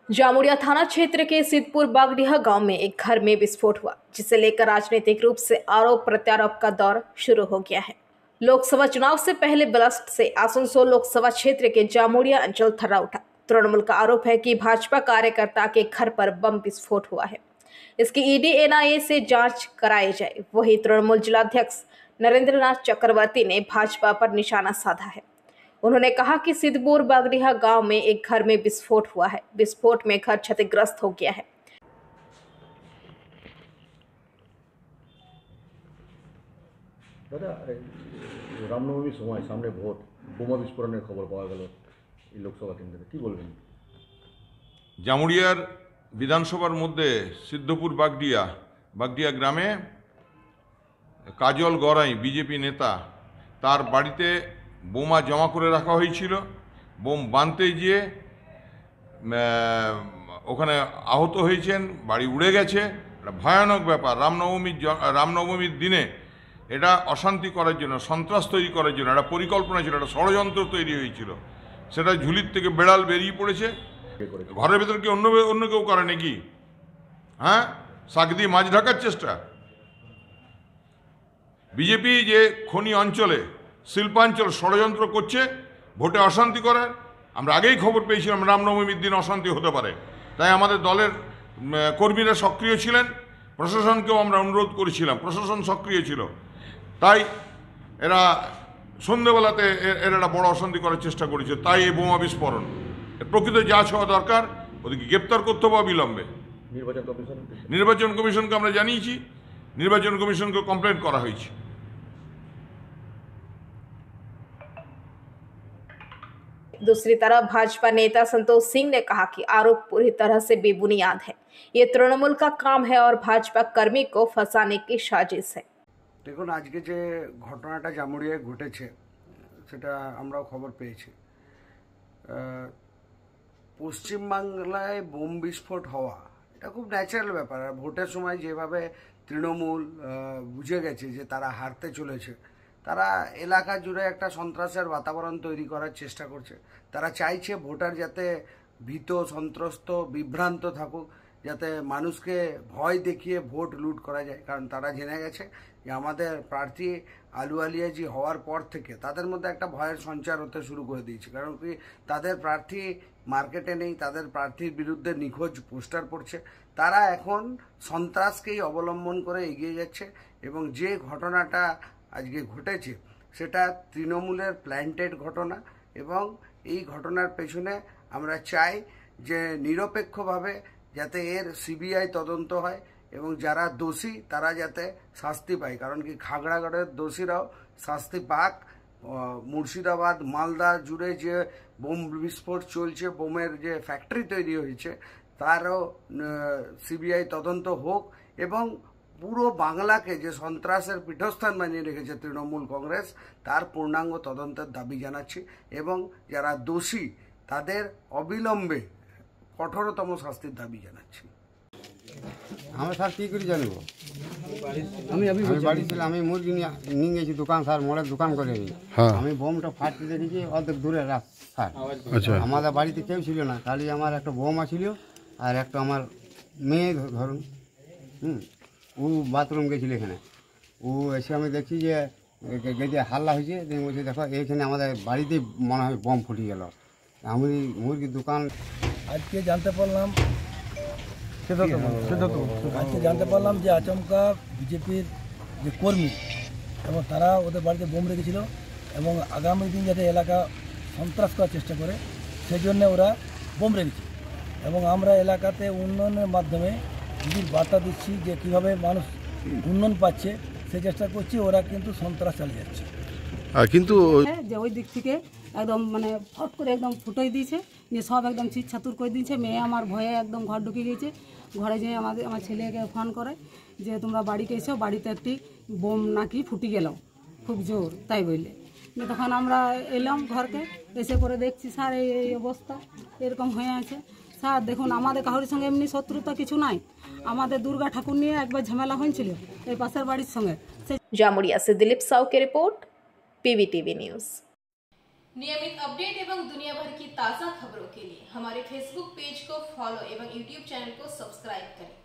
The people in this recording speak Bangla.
जामुड़िया थाना क्षेत्र के सिद्धपुर बागडीहा गांव में एक घर में विस्फोट हुआ, जिसे लेकर राजनीतिक रूप से आरोप प्रत्यारोप का दौर शुरू हो गया है। लोकसभा चुनाव से पहले ब्लास्ट से आसनसोल लोकसभा क्षेत्र के जामुड़िया अंचल थर्रा उठा। तृणमूल का आरोप है कि भाजपा कार्यकर्ता के घर पर बम विस्फोट हुआ है। इसकी ईडी एनआईए से जांच कराई जाए। वहीं तृणमूल जिलाध्यक्ष नरेंद्रनाथ चक्रवर्ती ने भाजपा पर निशाना साधा है। उन्होंने कहा कि सिद्धपुर बागडीहा गांव में एक घर में विस्फोट हुआ है। विस्फोट में घर क्षतिग्रस्त हो गया है। दादा रामनवमीर समय सामने भोट বোমা বিস্ফোরণের খবর পাওয়া গেল এই লোকসভা কেন্দ্রে, কি বলবেন? জামুড়িয়ার বিধানসভার মধ্যে সিদ্ধপুর বাগডিয়া গ্রামে কাজল গড়াই বিজেপি নেতা, তার বাড়িতে বোমা জমা করে রাখা হয়েছিল। বোম বাঁধতে গিয়ে ওখানে আহত হয়েছেন, বাড়ি উড়ে গেছে। একটা ভয়ানক ব্যাপার। রামনবমীর দিনে এটা অশান্তি করার জন্য, সন্ত্রাস তৈরি করার জন্য একটা পরিকল্পনা ছিল, একটা ষড়যন্ত্র তৈরি হয়েছিল। সেটা ঝুলির থেকে বেড়াল বেরিয়ে পড়েছে। ঘরের ভেতর কি অন্য কেউ করে নাকি? হ্যাঁ, শাক দিয়ে মাছ ঢাকার চেষ্টা। বিজেপি যে খনি অঞ্চলে, শিল্পাঞ্চল ষড়যন্ত্র করছে ভোটে অশান্তি করার। আমরা আগেই খবর পেয়েছিলাম রামনবমীর দিন অশান্তি হতে পারে, তাই আমাদের দলের কর্মীরা সক্রিয় ছিলেন। প্রশাসনকেও আমরা অনুরোধ করেছিলাম, প্রশাসন সক্রিয় ছিল। তাই এরা সন্ধ্যেবেলাতে এরা একটা বড় অশান্তি করার চেষ্টা করেছে। তাই এই বোমা বিস্ফোরণ। প্রকৃত যাচ হওয়া দরকার, ওদেরকে গ্রেপ্তার করতে হবে অবিলম্বে। নির্বাচন কমিশনকে আমরা জানিয়েছি, নির্বাচন কমিশনকে কমপ্লেন করা হয়েছে। दूसरी तरफ भाजपा नेता संतोष सिंह ने कहा कि आरोप पूरी तरह से बेबुनियाद है। ये तृणमूल का काम है और भाजपा कर्मी को फंसाने की साजिश है। দেখুন, আজকে যে ঘটনাটা জামুড়িয়ায় ঘটেছে সেটা আমরাও খবর পেয়েছি। পশ্চিমবাংলায় বোম বিস্ফোট হওয়া এটা খুব ন্যাচারাল ব্যাপার। আর ভোটের সময় যেভাবে তৃণমূল বুঝে গেছে যে তারা হারতে চলেছে, তারা এলাকা জুড়ে একটা সন্ত্রাসের বাতাবরণ তৈরি করার চেষ্টা করছে। তারা চাইছে ভোটার যাতে ভীত, সন্ত্রস্ত, বিভ্রান্ত থাকুক, যাতে মানুষকে ভয় দেখিয়ে ভোট লুট করা যায়। কারণ তারা জেনে গেছে যে আমাদের প্রার্থী আলু আলিয়াজি হওয়ার পর থেকে তাদের মধ্যে একটা ভয়ের সঞ্চার হতে শুরু করে দিয়েছে। কারণ কি, তাদের প্রার্থী মার্কেটে নেই, তাদের প্রার্থীর বিরুদ্ধে নিখোঁজ পোস্টার পড়ছে। তারা এখন সন্ত্রাসকেই অবলম্বন করে এগিয়ে যাচ্ছে। এবং যে ঘটনাটা আজকে ঘটেছে সেটা তৃণমূলের প্ল্যান্টেড ঘটনা। এবং এই ঘটনার পেছনে আমরা চাই যে নিরপেক্ষভাবে যাতে এর সিবিআই তদন্ত হয় এবং যারা দোষী তারা যাতে শাস্তি পায়। কারণ কি, খাগড়াগড়ের দোষীরাও শাস্তি পাক। মুর্শিদাবাদ, মালদা জুড়ে যে বোম বিস্ফোট চলছে, বোমের যে ফ্যাক্টরি তৈরি হয়েছে, তারও সিবিআই তদন্ত হোক। এবং পুরো বাংলাকে যে সন্ত্রাসের পীঠস্থান বানিয়ে রেখেছে তৃণমূল কংগ্রেস, তার পূর্ণাঙ্গ তদন্তের দাবি জানাচ্ছি। এবং যারা দোষী তাদের অবিলম্বে কঠোরতম শাস্তির দাবি জানাচ্ছি। আমি স্যার কী করে জানবো? আমি বাড়ি ছিলাম, আমি মুরগি নিয়ে গেছি দোকান, স্যার মোড়ের দোকান করে। আমি বোমটা ফাটতে দেখেছি অর্ধেক দূরে স্যার। আমাদের বাড়িতে কেউ ছিল না, খালি আমার একটা বৌমা ছিল আর একটা আমার মেয়ে ধরুন। ও বাথরুম গেছিল এখানে। ও এসে আমি দেখছি যে গেছে হাল্লা হয়েছে, বলছি দেখো এইখানে আমাদের বাড়িতেই মনে হয় বোম ফুটে গেল। আমি মুরগির দোকান আজকে জানতে পারলাম যে আচমকা বিজেপির যে কর্মী এবং তারা ওদের বাড়িতে বোম রেখেছিল এবং আগামী দিন যাতে এলাকা সন্ত্রাস করার চেষ্টা করে সেই জন্য ওরা বোম রেখেছে। এবং আমরা এলাকাতে উন্নয়নের মাধ্যমে দিদির বার্তা দিচ্ছি যে কীভাবে মানুষ উন্নয়ন পাচ্ছে সেই চেষ্টা করছি। ওরা কিন্তু সন্ত্রাস চালিয়ে যাচ্ছে। কিন্তু যে ওই দিক থেকে একদম মানে ফট করে একদম ফুটোই দিয়েছে, যে সব একদম ছিটছাতুর করে দিয়েছে। মেয়ে আমার ভয়ে একদম ঘর ঢুকে গেছে। ঘরে যেয়ে আমার ছেলেকে ফোন করে যে তোমরা বাড়িতে এসো, বাড়িতে একটি বোম নাকি ফুটে গেল খুব জোর, তাই বললে। তখন আমরা এলাম ঘরকে, এসে করে দেখছি স্যার এই অবস্থা এরকম হয়ে আছে। স্যার দেখুন, আমাদের কারোর সঙ্গে এমনি শত্রুতা কিছু নাই। আমাদের দুর্গা ঠাকুর নিয়ে একবার ঝামেলা হয়েছিল এই পাশের বাড়ির সঙ্গে। जामुड़िया से दिलीप साव की रिपोर्ट, पीवीटीवी न्यूज़। नियमित अपडेट एवं दुनिया भर की ताज़ा खबरों के लिए हमारे फेसबुक पेज को फॉलो एवं यूट्यूब चैनल को सब्सक्राइब करें।